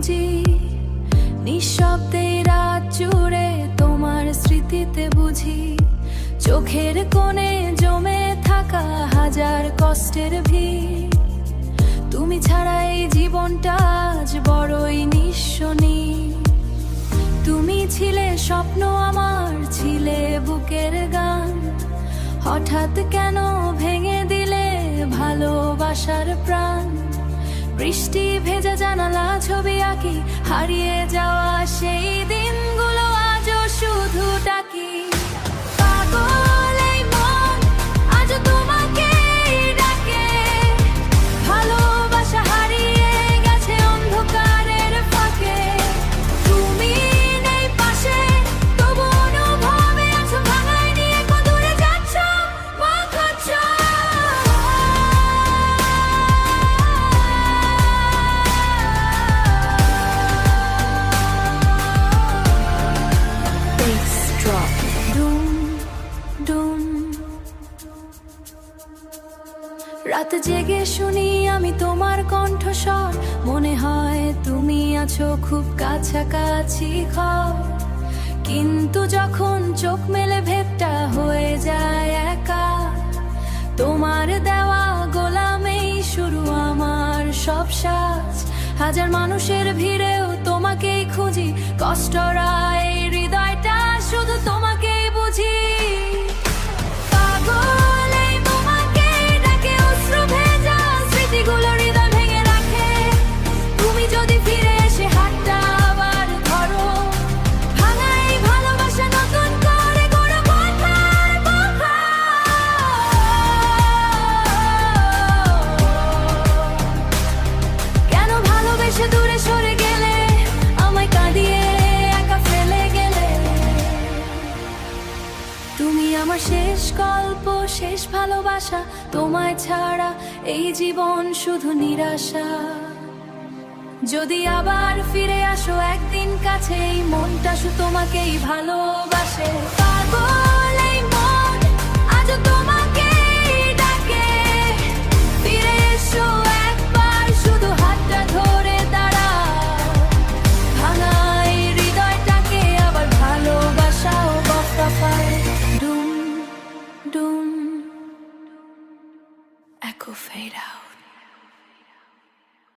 খুঁজি, নিঃশব্দে রাত জুড়ে তোমার স্মৃতিতে বুঝি চোখের কোণে জমে থাকা হাজার কষ্টের ভিড়। তুমি ছাড়া এই জীবনটা আজ বড়ই নিঃস্বনী। তুমি ছিলে স্বপ্ন আমার, ছিলে বুকের গান, হঠাৎ কেন ভেঙে দিলে ভালোবাসার প্রাণ। বৃষ্টি ভেজা জানালা ছবি আঁকি, হারিয়ে যাওয়া সেই দিনগুলো আজও শুধু ডাকি। পাগল এই মন আজও তোমাকেই ডাকে, ভালোবাসা হারিয়ে গেছে অন্ধকারের ফাঁকে। তুমি নেই পাশে, তবু অনুভবে আছো ভাঙায় নিয়ে কদূরে যাচ্ছ মা খাচ্ছ। রাত জেগে শুনি আমি তোমার কণ্ঠস্বর, মনে হয় তুমি আছো খুব কাছাকাছি ঘর। কিন্তু যখন চোখ মেলে ভেবটা হয়ে যায় একা, তোমার দেওয়া গোলামেই শুরু আমার সব সাজ। হাজার মানুষের ভিড়েও তোমাকেই খুঁজি, কষ্টরা এই হৃদয়টা শুধু তোমাকেই বুঝি। পাগল এই তোমাকে ডাকে, অশ্রু ভেজা স্মৃতিগুলো হৃদয় ভেঙে রাখে। তুমি যদি ফিরে এসে হাতটা আবার ধরো, ভাঙা এই ভালোবাসা নতুন করে গড়ো কথার বখা। কেন ভালোবেসে দূরে সরে গেলে, আমায় কাঁদিয়ে একা ফেলে গেলে। তুমি আমার শেষ গল্প, শেষ ভালোবাসা, তোমায় ছাড়া এই জীবন শুধু নিরাশা। যদি আবার ফিরে আসো একদিন কাছে, এই মনটা শুধু তোমাকেই ভালোবাসে। পাগল